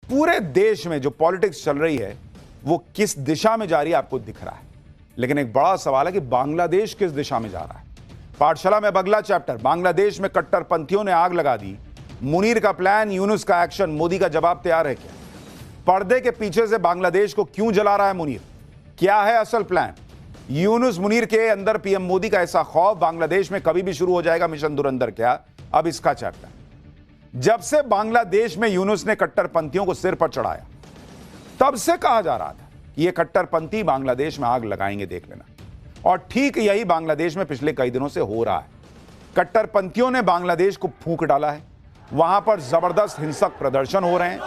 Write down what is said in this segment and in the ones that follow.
पूरे देश में जो पॉलिटिक्स चल रही है वो किस दिशा में जा रही है आपको दिख रहा है, लेकिन एक बड़ा सवाल है कि बांग्लादेश किस दिशा में जा रहा है। पाठशाला में अब अगला चैप्टर, बांग्लादेश में कट्टरपंथियों ने आग लगा दी। मुनीर का प्लान, यूनुस का एक्शन, मोदी का जवाब तैयार है क्या? पर्दे के पीछे से बांग्लादेश को क्यों जला रहा है मुनीर? क्या है असल प्लान? यूनुस मुनीर के अंदर पीएम मोदी का ऐसा खौफ, बांग्लादेश में कभी भी शुरू हो जाएगा मिशन धुरंधर क्या? अब इसका चैप्टर। जब से बांग्लादेश में यूनुस ने कट्टरपंथियों को सिर पर चढ़ाया, तब से कहा जा रहा था कि ये कट्टरपंथी बांग्लादेश में आग लगाएंगे, देख लेना। और ठीक यही बांग्लादेश में पिछले कई दिनों से हो रहा है। कट्टरपंथियों ने बांग्लादेश को फूंक डाला है। वहां पर जबरदस्त हिंसक प्रदर्शन हो रहे हैं।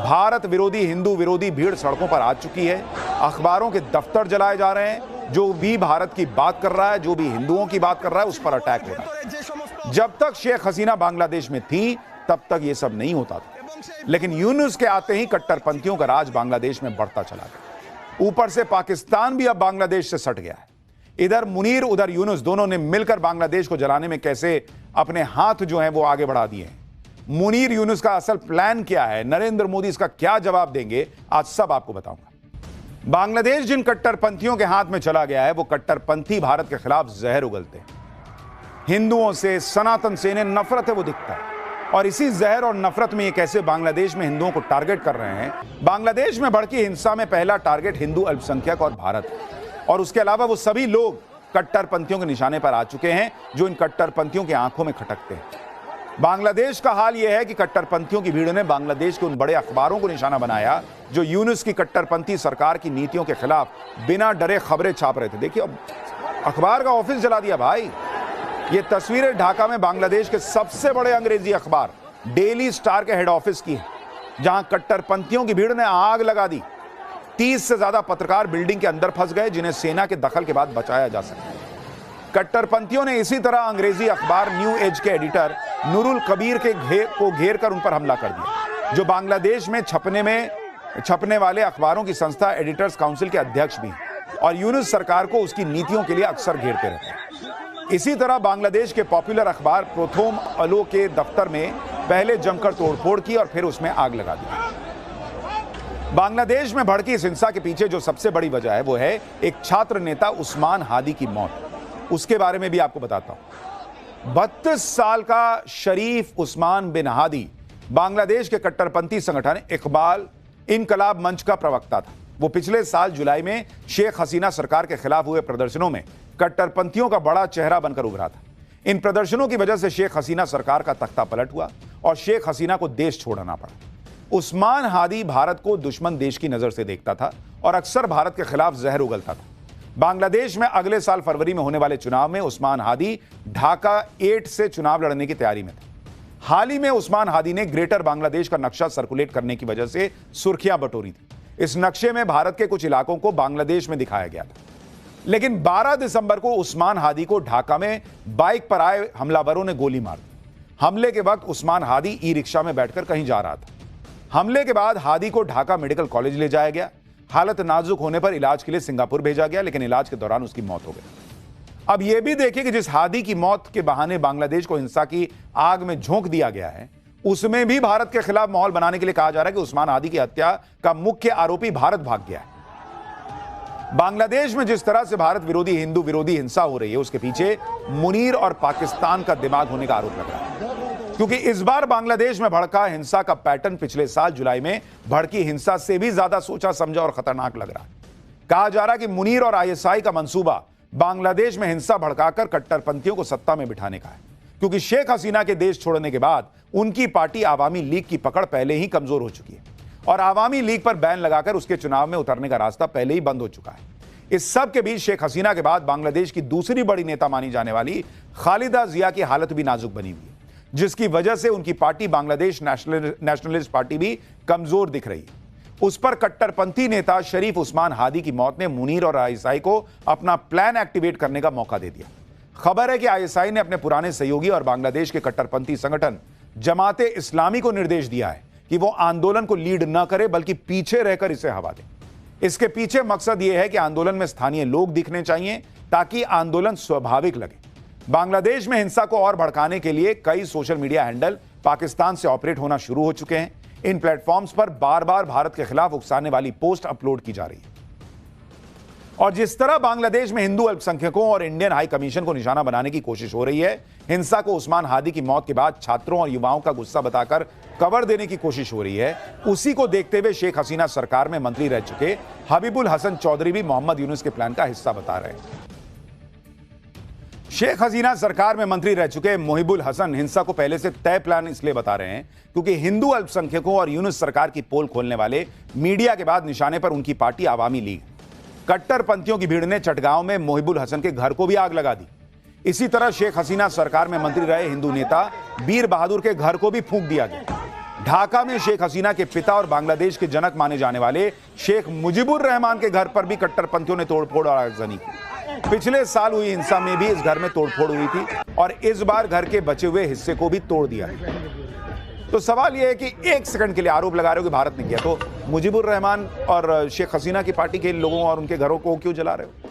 भारत विरोधी, हिंदू विरोधी भीड़ सड़कों पर आ चुकी है। अखबारों के दफ्तर जलाए जा रहे हैं। जो भी भारत की बात कर रहा है, जो भी हिंदुओं की बात कर रहा है, उस पर अटैक हो रहा है। जब तक शेख हसीना बांग्लादेश में थी तब तक यह सब नहीं होता था, लेकिन यूनुस के आते ही कट्टरपंथियों का राज बांग्लादेश में बढ़ता चला गया। ऊपर से पाकिस्तान भी अब बांग्लादेश से सट गया है। इधर मुनीर, उधर यूनुस, दोनों ने मिलकर बांग्लादेश को जलाने में कैसे अपने हाथ जो हैं वो आगे बढ़ा दिए हैं। मुनीर यूनुस का असल प्लान क्या है, नरेंद्र मोदी इसका क्या जवाब देंगे, आज सब आपको बताऊंगा। बांग्लादेश जिन कट्टरपंथियों के हाथ में चला गया है, वो कट्टरपंथी भारत के खिलाफ जहर उगलते हैं। हिंदुओं से, सनातन से इन्हें नफरत है, वो दिखता है। और इसी जहर और नफरत में ये कैसे बांग्लादेश में हिंदुओं को टारगेट कर रहे हैं। बांग्लादेश में भड़की हिंसा में पहला टारगेट हिंदू अल्पसंख्यक और भारत है। और उसके अलावा वो सभी लोग कट्टरपंथियों के निशाने पर आ चुके हैं जो इन कट्टरपंथियों की आंखों में खटकते हैं। बांग्लादेश का हाल यह है कि कट्टरपंथियों की भीड़ ने बांग्लादेश के उन बड़े अखबारों को निशाना बनाया जो यूनुस की कट्टरपंथी सरकार की नीतियों के खिलाफ बिना डरे खबरें छाप रहे थे। देखिए, अब अखबार का ऑफिस जला दिया भाई। ये तस्वीरें ढाका में बांग्लादेश के सबसे बड़े अंग्रेजी अखबार डेली स्टार के हेड ऑफिस की है, जहां कट्टरपंथियों की भीड़ ने आग लगा दी। 30 से ज्यादा पत्रकार बिल्डिंग के अंदर फंस गए, जिन्हें सेना के दखल के बाद बचाया जा सका। कट्टरपंथियों ने इसी तरह अंग्रेजी अखबार न्यू एज के एडिटर नूरुल कबीर को घेर कर उन पर हमला कर दिया, जो बांग्लादेश में छपने वाले अखबारों की संस्था एडिटर्स काउंसिल के अध्यक्ष भी हैं और यूनुस सरकार को उसकी नीतियों के लिए अक्सर घेरते रहते हैं। इसी तरह बांग्लादेश के पॉपुलर अखबार प्रोथोम अलो के दफ्तर में पहले जमकर तोड़फोड़ की और फिर उसमें आग लगा दी। बांग्लादेश में भड़की इस हिंसा के पीछे जो सबसे बड़ी वजह है वो है एक छात्र नेता उस्मान हादी की मौत। उसके बारे में भी आपको बताता हूं। 32 साल का शरीफ उस्मान बिन हादी बांग्लादेश के कट्टरपंथी संगठन इकबाल इनकलाब मंच का प्रवक्ता था। वो पिछले साल जुलाई में शेख हसीना सरकार के खिलाफ हुए प्रदर्शनों में कट्टरपंथियों का बड़ा चेहरा बनकर उभरा था। इन प्रदर्शनों की वजह से शेख हसीना सरकार का तख्ता पलट हुआ और शेख हसीना को देश छोड़ना पड़ा। उस्मान हादी भारत को दुश्मन देश की नजर से देखता था और अक्सर भारत के खिलाफ जहर उगलता था। बांग्लादेश में अगले साल फरवरी में होने वाले चुनाव में उस्मान हादी ढाका 8 से चुनाव लड़ने की तैयारी में था। हाल ही में उस्मान हादी ने ग्रेटर बांग्लादेश का नक्शा सर्कुलेट करने की वजह से सुर्खियां बटोरी थी। इस नक्शे में भारत के कुछ इलाकों को बांग्लादेश में दिखाया गया था, लेकिन 12 दिसंबर को उस्मान हादी को ढाका में बाइक पर आए हमलावरों ने गोली मार दी। हमले के वक्त उस्मान हादी ई रिक्शा में बैठकर कहीं जा रहा था। हमले के बाद हादी को ढाका मेडिकल कॉलेज ले जाया गया। हालत नाजुक होने पर इलाज के लिए सिंगापुर भेजा गया, लेकिन इलाज के दौरान उसकी मौत हो गई। अब यह भी देखिए कि जिस हादी की मौत के बहाने बांग्लादेश को हिंसा की आग में झोंक दिया गया है, उसमें भी भारत के खिलाफ माहौल बनाने के लिए कहा जा रहा है कि उस्मान हादी की हत्या का मुख्य आरोपी भारत भाग गया है। बांग्लादेश में जिस तरह से भारत विरोधी, हिंदू विरोधी हिंसा हो रही है, उसके पीछे मुनीर और पाकिस्तान का दिमाग होने का आरोप लग रहा है, क्योंकि इस बार बांग्लादेश में भड़का हिंसा का पैटर्न पिछले साल जुलाई में भड़की हिंसा से भी ज्यादा सोचा समझा और खतरनाक लग रहा है। कहा जा रहा है कि मुनीर और आईएसआई का मंसूबा बांग्लादेश में हिंसा भड़काकर कट्टरपंथियों को सत्ता में बिठाने का है, क्योंकि शेख हसीना के देश छोड़ने के बाद उनकी पार्टी आवामी लीग की पकड़ पहले ही कमजोर हो चुकी है और आवामी लीग पर बैन लगाकर उसके चुनाव में उतरने का रास्ता पहले ही बंद हो चुका है। इस सब के बीच शेख हसीना के बाद बांग्लादेश की दूसरी बड़ी नेता मानी जाने वाली खालिदा जिया की हालत भी नाजुक बनी हुई है, जिसकी वजह से उनकी पार्टी बांग्लादेश नेशनलिस्ट पार्टी भी कमजोर दिख रही है। उस पर कट्टरपंथी नेता शरीफ उस्मान हादी की मौत ने मुनीर और आईएसआई को अपना प्लान एक्टिवेट करने का मौका दे दिया। खबर है कि आईएसआई ने अपने पुराने सहयोगी और बांग्लादेश के कट्टरपंथी संगठन जमाते इस्लामी को निर्देश दिया है कि वो आंदोलन को लीड न करे, बल्कि पीछे रहकर इसे हवा दे। इसके पीछे मकसद यह है कि आंदोलन में स्थानीय लोग दिखने चाहिए ताकि आंदोलन स्वाभाविक लगे। बांग्लादेश में हिंसा को और भड़काने के लिए कई सोशल मीडिया हैंडल पाकिस्तान से ऑपरेट होना शुरू हो चुके हैं। इन प्लेटफॉर्म्स पर बार बार भारत के खिलाफ उकसाने वाली पोस्ट अपलोड की जा रही है। और जिस तरह बांग्लादेश में हिंदू अल्पसंख्यकों और इंडियन हाई कमीशन को निशाना बनाने की कोशिश हो रही है, हिंसा को उस्मान हादी की मौत के बाद छात्रों और युवाओं का गुस्सा बताकर कवर देने की कोशिश हो रही है, उसी को देखते हुए शेख हसीना सरकार में मंत्री रह चुके हबीबुल हसन चौधरी भी मोहम्मद यूनुस के प्लान का हिस्सा बता रहे हैं। शेख हसीना सरकार में मंत्री रह चुके मुहिबुल हसन हिंसा को पहले से तय प्लान इसलिए बता रहे हैं क्योंकि हिंदू अल्पसंख्यकों और यूनुस सरकार की पोल खोलने वाले मीडिया के बाद निशाने पर उनकी पार्टी आवामी लीग। कट्टरपंथियों की भीड़ ने चटगांव में मुहिबुल हसन के घर को भी आग लगा दी। इसी तरह शेख हसीना सरकार में मंत्री रहे हिंदू नेता बीर बहादुर के घर को भी फूंक दिया गया। ढाका में शेख हसीना के पिता और बांग्लादेश के जनक माने जाने वाले शेख मुजीबुर रहमान के घर पर भी कट्टरपंथियों ने तोड़फोड़ और आगजनी की। पिछले साल हुई हिंसा में भी इस घर में तोड़फोड़ हुई थी और इस बार घर के बचे हुए हिस्से को भी तोड़ दिया। तो सवाल यह है कि एक सेकंड के लिए आरोप लगा रहे हो कि भारत ने किया, तो मुजीबुर रहमान और शेख हसीना की पार्टी के लोगों और उनके घरों को क्यों जला रहे हो?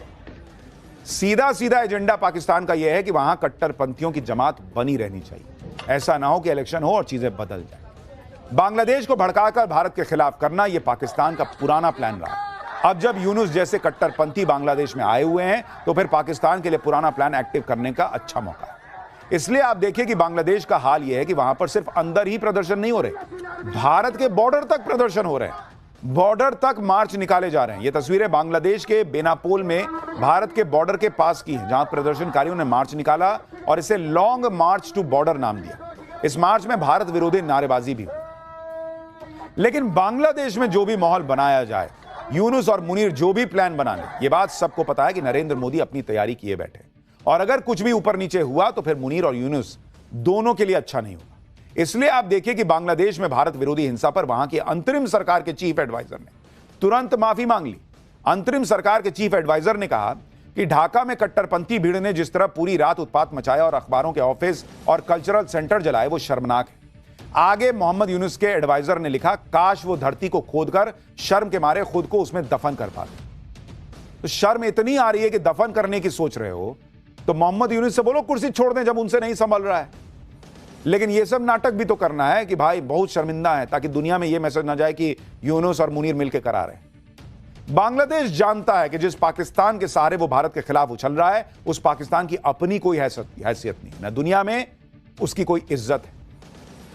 सीधा सीधा एजेंडा पाकिस्तान का यह है कि वहां कट्टरपंथियों की जमात बनी रहनी चाहिए। ऐसा ना हो कि इलेक्शन हो और चीजें बदल जाए। बांग्लादेश को भड़काकर भारत के खिलाफ करना यह पाकिस्तान का पुराना प्लान रहा। अब जब यूनुस जैसे कट्टरपंथी बांग्लादेश में आए हुए हैं तो फिर पाकिस्तान के लिए पुराना प्लान एक्टिव करने का अच्छा मौका है। इसलिए आप देखिए कि बांग्लादेश का हाल यह है कि वहां पर सिर्फ अंदर ही प्रदर्शन नहीं हो रहे, भारत के बॉर्डर तक प्रदर्शन हो रहे हैं। बॉर्डर तक मार्च निकाले जा रहे हैं। ये तस्वीरें बांग्लादेश के बेनापोल में भारत के बॉर्डर के पास की हैं, जहां प्रदर्शनकारियों ने मार्च निकाला और इसे लॉन्ग मार्च टू बॉर्डर नाम दिया। इस मार्च में भारत विरोधी नारेबाजी भी हुई। लेकिन बांग्लादेश में जो भी माहौल बनाया जाए, यूनुस और मुनीर जो भी प्लान बना लें, यह बात सबको पता है कि नरेंद्र मोदी अपनी तैयारी किए बैठे और अगर कुछ भी ऊपर नीचे हुआ तो फिर मुनीर और यूनुस दोनों के लिए अच्छा नहीं होगा। इसलिए आप देखिए कि बांग्लादेश में भारत विरोधी हिंसा पर वहां की अंतरिम सरकार के चीफ एडवाइजर ने तुरंत माफी मांग ली। अंतरिम सरकार के चीफ एडवाइजर ने कहा कि ढाका में कट्टरपंथी भीड़ ने जिस तरह पूरी रात उत्पात मचाया और अखबारों के ऑफिस और कल्चरल सेंटर जलाए, वो शर्मनाक है। आगे मोहम्मद यूनुस के एडवाइजर ने लिखा, काश वो धरती को खोदकर शर्म के मारे खुद को उसमें दफन कर पाते। तो शर्म इतनी आ रही है कि दफन करने की सोच रहे हो तो मोहम्मद यूनुस से बोलो कुर्सी छोड़ दें जब उनसे नहीं संभल रहा है। लेकिन यह सब नाटक भी तो करना है कि भाई बहुत शर्मिंदा है, ताकि दुनिया में यह मैसेज ना जाए कि यूनुस और मुनीर मिलकर करा रहे हैं। बांग्लादेश जानता है कि जिस पाकिस्तान के सहारे वो भारत के खिलाफ उछल रहा है, उस पाकिस्तान की अपनी कोई हैसियत नहीं, ना दुनिया में उसकी कोई इज्जत है।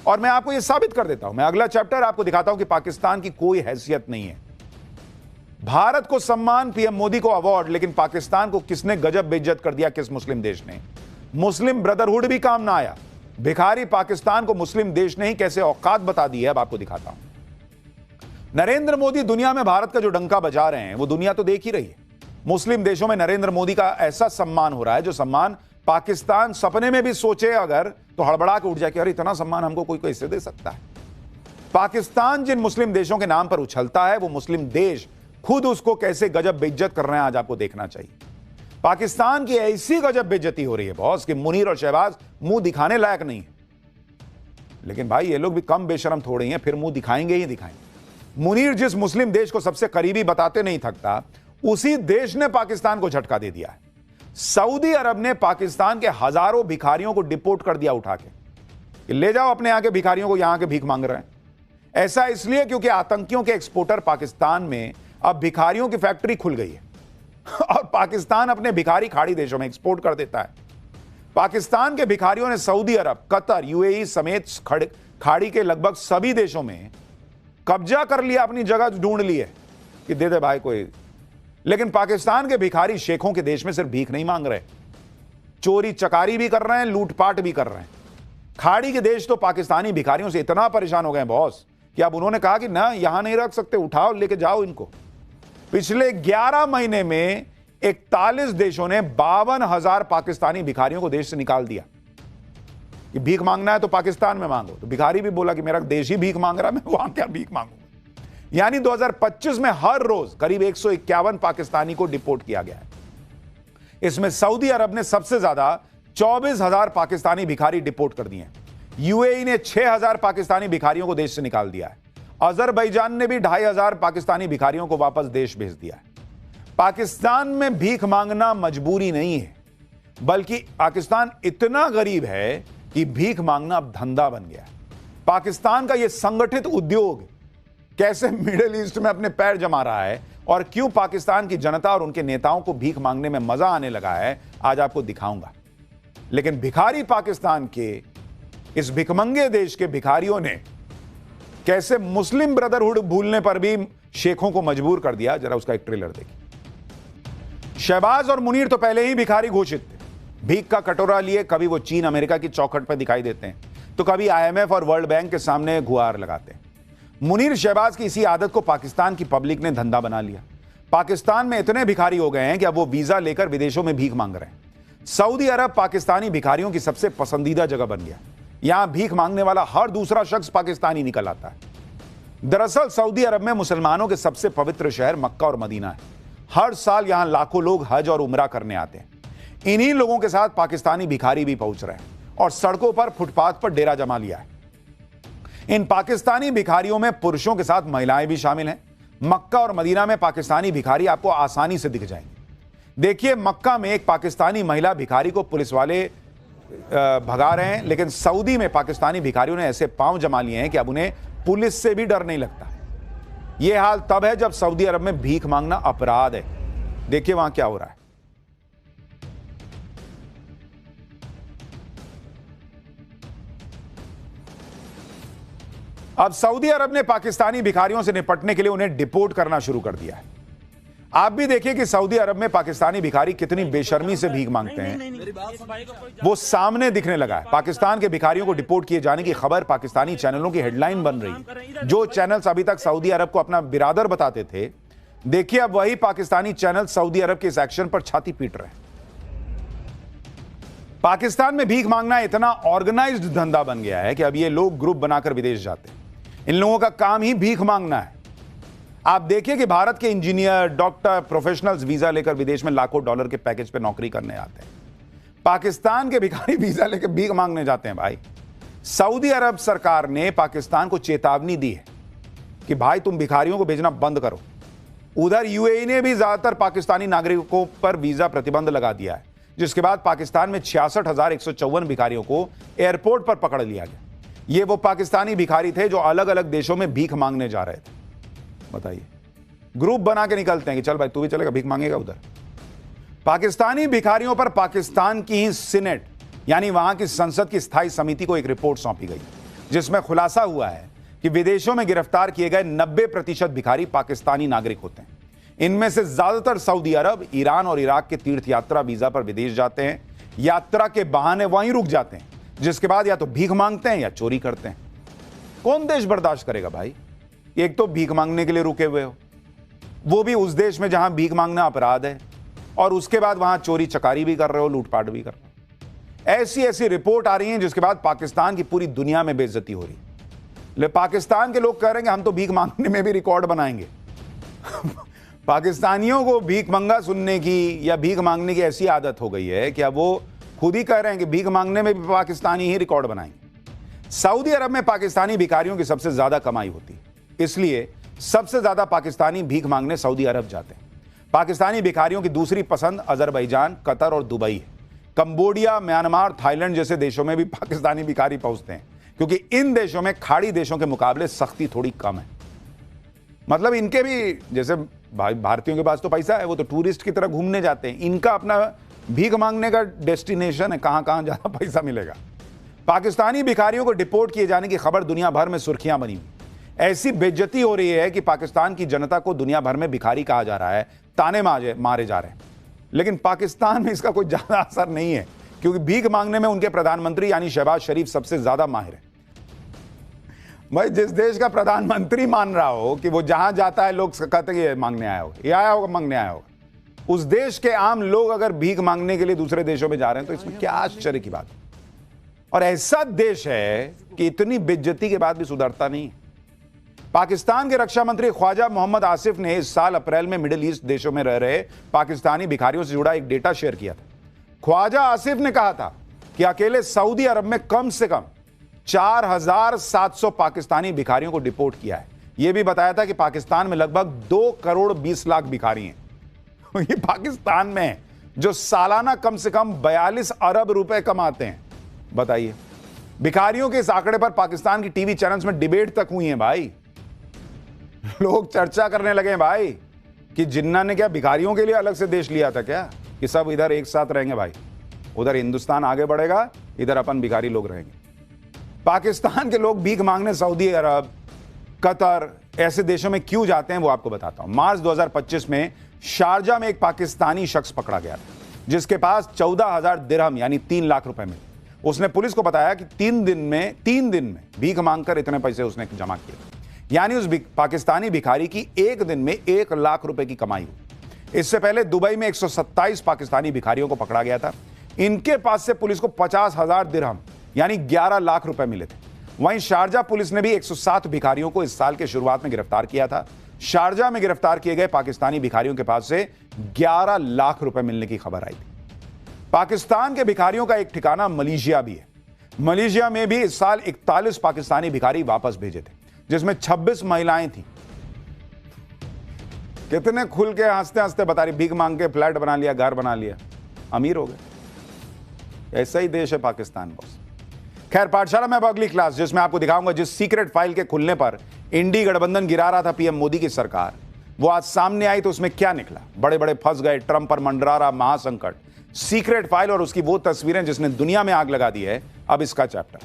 और मैं आपको यह साबित कर देता हूं, मैं अगला चैप्टर आपको दिखाता हूं कि पाकिस्तान की कोई हैसियत नहीं है। भारत को सम्मान, पीएम मोदी को अवार्ड, लेकिन पाकिस्तान को किसने गजब बेइज्जत कर दिया? किस मुस्लिम देश ने? मुस्लिम ब्रदरहुड भी काम ना आया। भिखारी पाकिस्तान को मुस्लिम देश ने ही कैसे औकात बता दी है, अब आपको दिखाता हूं। नरेंद्र मोदी दुनिया में भारत का जो डंका बजा रहे हैं वो दुनिया तो देख ही रही है। मुस्लिम देशों में नरेंद्र मोदी का ऐसा सम्मान हो रहा है जो सम्मान पाकिस्तान सपने में भी सोचे अगर तो हड़बड़ा के उठ जाए कि अरे इतना सम्मान हमको कोई कैसे दे सकता है। पाकिस्तान जिन मुस्लिम देशों के नाम पर उछलता है वो मुस्लिम देश खुद उसको कैसे गजब बेइज्जत कर रहे हैं, आज आपको देखना चाहिए। पाकिस्तान की ऐसी गजब बेइज्जती हो रही है बॉस कि मुनीर और शहबाज मुंह दिखाने लायक नहीं है। लेकिन भाई ये लोग भी कम बेशरम थोड़े हैं, फिर मुंह दिखाएंगे ही दिखाएंगे। मुनीर जिस मुस्लिम देश को सबसे करीबी बताते नहीं थकता, उसी देश ने पाकिस्तान को झटका दे दिया है। सऊदी अरब ने पाकिस्तान के हजारों भिखारियों को डिपोर्ट कर दिया उठा के, ले जाओ अपने यहां के भिखारियों को, यहां के भीख मांग रहे हैं। ऐसा इसलिए क्योंकि आतंकियों के एक्सपोर्टर पाकिस्तान में अब भिखारियों की फैक्ट्री खुल गई है और पाकिस्तान अपने भिखारी खाड़ी देशों में एक्सपोर्ट कर देता है। पाकिस्तान के भिखारियों ने सऊदी अरब, कतर, यूएई समेत खाड़ी के लगभग सभी देशों में कब्जा कर लिया, अपनी जगह ढूंढ ली है कि दे दे भाई कोई। लेकिन पाकिस्तान के भिखारी शेखों के देश में सिर्फ भीख नहीं मांग रहे, चोरी चकारी भी कर रहे हैं, लूटपाट भी कर रहे हैं। खाड़ी के देश तो पाकिस्तानी भिखारियों से इतना परेशान हो गए बॉस कि अब उन्होंने कहा कि ना यहां नहीं रख सकते, उठाओ लेके जाओ इनको। पिछले 11 महीने में 41 देशों ने 52,000 पाकिस्तानी भिखारियों को देश से निकाल दिया कि भीख मांगना है तो पाकिस्तान में मांगो। तो भिखारी भी बोला कि मेरा देश ही भीख मांग रहा है, मैं वहां क्या भीख मांगूंगा। यानी 2025 में हर रोज करीब 151 पाकिस्तानी को डिपोर्ट किया गया है। इसमें सऊदी अरब ने सबसे ज्यादा 24,000 पाकिस्तानी भिखारी डिपोर्ट कर दिए हैं। यूएई ने 6,000 पाकिस्तानी भिखारियों को देश से निकाल दिया है। अजरबैजान ने भी 2,500 पाकिस्तानी भिखारियों को वापस देश भेज दिया है। पाकिस्तान में भीख मांगना मजबूरी नहीं है, बल्कि पाकिस्तान इतना गरीब है कि भीख मांगना अब धंधा बन गया है। पाकिस्तान का यह संगठित उद्योग कैसे मिडिल ईस्ट में अपने पैर जमा रहा है और क्यों पाकिस्तान की जनता और उनके नेताओं को भीख मांगने में मजा आने लगा है, आज आपको दिखाऊंगा। लेकिन भिखारी पाकिस्तान के इस भिखमंगे देश के भिखारियों ने कैसे मुस्लिम ब्रदरहुड भूलने पर भी शेखों को मजबूर कर दिया, जरा उसका एक ट्रेलर देखिए। शहबाज और मुनीर तो पहले ही भिखारी घोषित थे। भीख का कटोरा लिए कभी वो चीन अमेरिका की चौखट पर दिखाई देते हैं तो कभी आईएमएफ और वर्ल्ड बैंक के सामने गुहार लगाते हैं। मुनीर शहबाज की इसी आदत को पाकिस्तान की पब्लिक ने धंधा बना लिया। पाकिस्तान में इतने भिखारी हो गए हैं कि अब वो वीजा लेकर विदेशों में भीख मांग रहे हैं। सऊदी अरब पाकिस्तानी भिखारियों की सबसे पसंदीदा जगह बन गया। यहां भीख मांगने वाला हर दूसरा शख्स पाकिस्तानी निकल आता है। दरअसल सऊदी अरब में मुसलमानों के सबसे पवित्र शहर मक्का और मदीना है। हर साल यहां लाखों लोग हज और उमरा करने आते हैं। इन्हीं लोगों के साथ पाकिस्तानी भिखारी भी पहुंच रहे हैं और सड़कों पर फुटपाथ पर डेरा जमा लिया है। इन पाकिस्तानी भिखारियों में पुरुषों के साथ महिलाएं भी शामिल हैं। मक्का और मदीना में पाकिस्तानी भिखारी आपको आसानी से दिख जाएंगे। देखिए, मक्का में एक पाकिस्तानी महिला भिखारी को पुलिस वाले भगा रहे हैं, लेकिन सऊदी में पाकिस्तानी भिखारियों ने ऐसे पांव जमा लिए हैं कि अब उन्हें पुलिस से भी डर नहीं लगता। यह हाल तब है जब सऊदी अरब में भीख मांगना अपराध है। देखिए वहां क्या हो रहा है। अब सऊदी अरब ने पाकिस्तानी भिखारियों से निपटने के लिए उन्हें डिपोर्ट करना शुरू कर दिया है। आप भी देखिए कि सऊदी अरब में पाकिस्तानी भिखारी कितनी बेशर्मी से भीख मांगते हैं, वो सामने दिखने लगा है। पाकिस्तान के भिखारियों को डिपोर्ट किए जाने की खबर पाकिस्तानी चैनलों की हेडलाइन बन रही है। जो चैनल्स अभी तक सऊदी अरब को अपना बिरादर बताते थे, देखिए अब वही पाकिस्तानी चैनल सऊदी अरब के इस एक्शन पर छाती पीट रहे हैं। पाकिस्तान में भीख मांगना इतना ऑर्गेनाइज्ड धंधा बन गया है कि अब ये लोग ग्रुप बनाकर विदेश जाते हैं। इन लोगों का काम ही भीख मांगना है। आप देखिए कि भारत के इंजीनियर, डॉक्टर, प्रोफेशनल्स वीजा लेकर विदेश में लाखों डॉलर के पैकेज पे नौकरी करने आते हैं। पाकिस्तान के भिखारी वीजा लेकर भीख मांगने जाते हैं। भाई, सऊदी अरब सरकार ने पाकिस्तान को चेतावनी दी है कि भाई तुम भिखारियों को भेजना बंद करो। उधर यूएई ने भी ज्यादातर पाकिस्तानी नागरिकों पर वीजा प्रतिबंध लगा दिया है, जिसके बाद पाकिस्तान में 66,154 भिखारियों को एयरपोर्ट पर पकड़ लिया गया। ये वो पाकिस्तानी भिखारी थे जो अलग अलग देशों में भीख मांगने जा रहे थे। बताइए, ग्रुप बना के निकलते हैं कि चल भाई तू भी चलेगा, भीख मांगेगा उधर। पाकिस्तानी भिखारियों पर पाकिस्तान की ही सीनेट यानी वहां की संसद की स्थायी समिति को एक रिपोर्ट सौंपी गई, जिसमें खुलासा हुआ है कि विदेशों में गिरफ्तार किए गए 90% भिखारी पाकिस्तानी नागरिक होते हैं। इनमें से ज्यादातर सऊदी अरब, ईरान और इराक के तीर्थ यात्रा वीजा पर विदेश जाते हैं। यात्रा के बहाने वहीं रुक जाते हैं, जिसके बाद या तो भीख मांगते हैं या चोरी करते हैं। कौन देश बर्दाश्त करेगा भाई? एक तो भीख मांगने के लिए रुके हुए हो, वो भी उस देश में जहां भीख मांगना अपराध है, और उसके बाद वहां चोरी चकारी भी कर रहे हो, लूटपाट भी कर रहे हो। ऐसी ऐसी रिपोर्ट आ रही है जिसके बाद पाकिस्तान की पूरी दुनिया में बेइज्जती हो रही है। पाकिस्तान के लोग कह रहे हैं कि हम तो भीख मांगने में भी रिकॉर्ड बनाएंगे। पाकिस्तानियों को भीख मंगा सुनने की या भीख मांगने की ऐसी आदत हो गई है कि अब वो खुद ही कह रहे हैं कि भीख मांगने में भी पाकिस्तानी ही रिकॉर्ड बनाएंगे। सऊदी अरब में पाकिस्तानी भिखारियों की सबसे ज्यादा कमाई होती है, इसलिए सबसे ज्यादा पाकिस्तानी भीख मांगने सऊदी अरब जाते हैं। पाकिस्तानी भिखारियों की दूसरी पसंद अजरबैजान, कतर और दुबई है। कंबोडिया, म्यांमार, थाईलैंड जैसे देशों में भी पाकिस्तानी भिखारी पहुंचते हैं, क्योंकि इन देशों में खाड़ी देशों के मुकाबले सख्ती थोड़ी कम है। मतलब इनके भी जैसे भारतीयों के पास तो पैसा है, वो तो टूरिस्ट की तरह घूमने जाते हैं। इनका अपना भीख मांगने का डेस्टिनेशन है, कहां कहां ज्यादा पैसा मिलेगा। पाकिस्तानी भिखारियों को डिपोर्ट किए जाने की खबर दुनिया भर में सुर्खियां बनी हुई। ऐसी बेइज्जती हो रही है कि पाकिस्तान की जनता को दुनिया भर में भिखारी कहा जा रहा है, ताने मारे जा रहे हैं। लेकिन पाकिस्तान में इसका कोई ज्यादा असर नहीं है, क्योंकि भीख मांगने में उनके प्रधानमंत्री यानी शहबाज शरीफ सबसे ज्यादा माहिर है। भाई, जिस देश का प्रधानमंत्री मान रहा हो कि वो जहां जाता है लोग कहते हैं ये मांगने आया होगा, ये आया होगा मांगने आया होगा, उस देश के आम लोग अगर भीख मांगने के लिए दूसरे देशों में जा रहे हैं तो इसमें क्या आश्चर्य की बात है। और ऐसा देश है कि इतनी बेइज्जती के बाद भी सुधरता नहीं। पाकिस्तान के रक्षा मंत्री ख्वाजा मोहम्मद आसिफ ने इस साल अप्रैल में मिडिल ईस्ट देशों में रह रहे पाकिस्तानी भिखारियों से जुड़ा एक डेटा शेयर किया था। ख्वाजा आसिफ ने कहा था कि अकेले सऊदी अरब में कम से कम 4,700 पाकिस्तानी भिखारियों को डिपोर्ट किया है। यह भी बताया था कि पाकिस्तान में लगभग 2 करोड़ 20 लाख भिखारी हैं। ये पाकिस्तान में जो सालाना कम से कम 42 अरब रुपए कमाते हैं। बताइए, भिखारियों के इस आंकड़े पर पाकिस्तान की टीवी चैनल्स में डिबेट तक हुई है भाई। लोग चर्चा करने लगे हैं भाई कि जिन्ना ने क्या भिखारियों के लिए अलग से देश लिया था क्या, कि सब इधर एक साथ रहेंगे भाई, उधर हिंदुस्तान आगे बढ़ेगा, इधर अपन भिखारी लोग रहेंगे। पाकिस्तान के लोग भीख मांगने सऊदी अरब, कतर ऐसे देशों में क्यों जाते हैं वो आपको बताता हूं। मार्च 2025 में शारजा में एक पाकिस्तानी शख्स पकड़ा गया था जिसके पास 14,000 दिरहम यानी 3 लाख रुपए मिले। उसने पुलिस को बताया कि 3 दिन में भीख मांगकर इतने पैसे उसने जमा किए, यानी उस पाकिस्तानी भिखारी की एक दिन में 1 लाख रुपए की कमाई हुई। इससे पहले दुबई में 127 पाकिस्तानी भिखारियों को पकड़ा गया था। इनके पास से पुलिस को 50,000 दिरहम यानी 11 लाख रुपए मिले थे। वहीं शारजा पुलिस ने भी 107 भिखारियों को इस साल के शुरुआत में गिरफ्तार किया था। शारजा में गिरफ्तार किए गए पाकिस्तानी भिखारियों के पास से 11 लाख रुपए मिलने की खबर आई थी। पाकिस्तान के भिखारियों का एक ठिकाना मलेशिया भी है। मलेशिया में भी इस साल 41 पाकिस्तानी भिखारी वापस भेजे थे, जिसमें 26 महिलाएं थी। कितने खुल के हंसते हंसते बता रही, भीख मांग के फ्लैट बना लिया, घर बना लिया, अमीर हो गए। ऐसा ही देश है पाकिस्तान बॉस। खैर, पाठशाला में अब अगली क्लास जिसमें आपको दिखाऊंगा जिस सीक्रेट फाइल के खुलने पर इंडी गठबंधन गिरा रहा था पीएम मोदी की सरकार, वो आज सामने आई तो उसमें क्या निकला। बड़े बड़े फंस गए, ट्रंप पर मंडरा रहा महासंकट, सीक्रेट फाइल और उसकी वो तस्वीरें जिसने दुनिया में आग लगा दी है। अब इसका चैप्टर।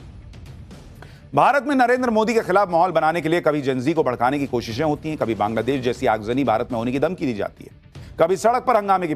भारत में नरेंद्र मोदी के खिलाफ माहौल बनाने के लिए कभी जेनजी को भड़काने की कोशिशें होती हैं, कभी बांग्लादेश जैसी आगजनी भारत में होने की धमकी दी जाती है, कभी सड़क पर हंगामे की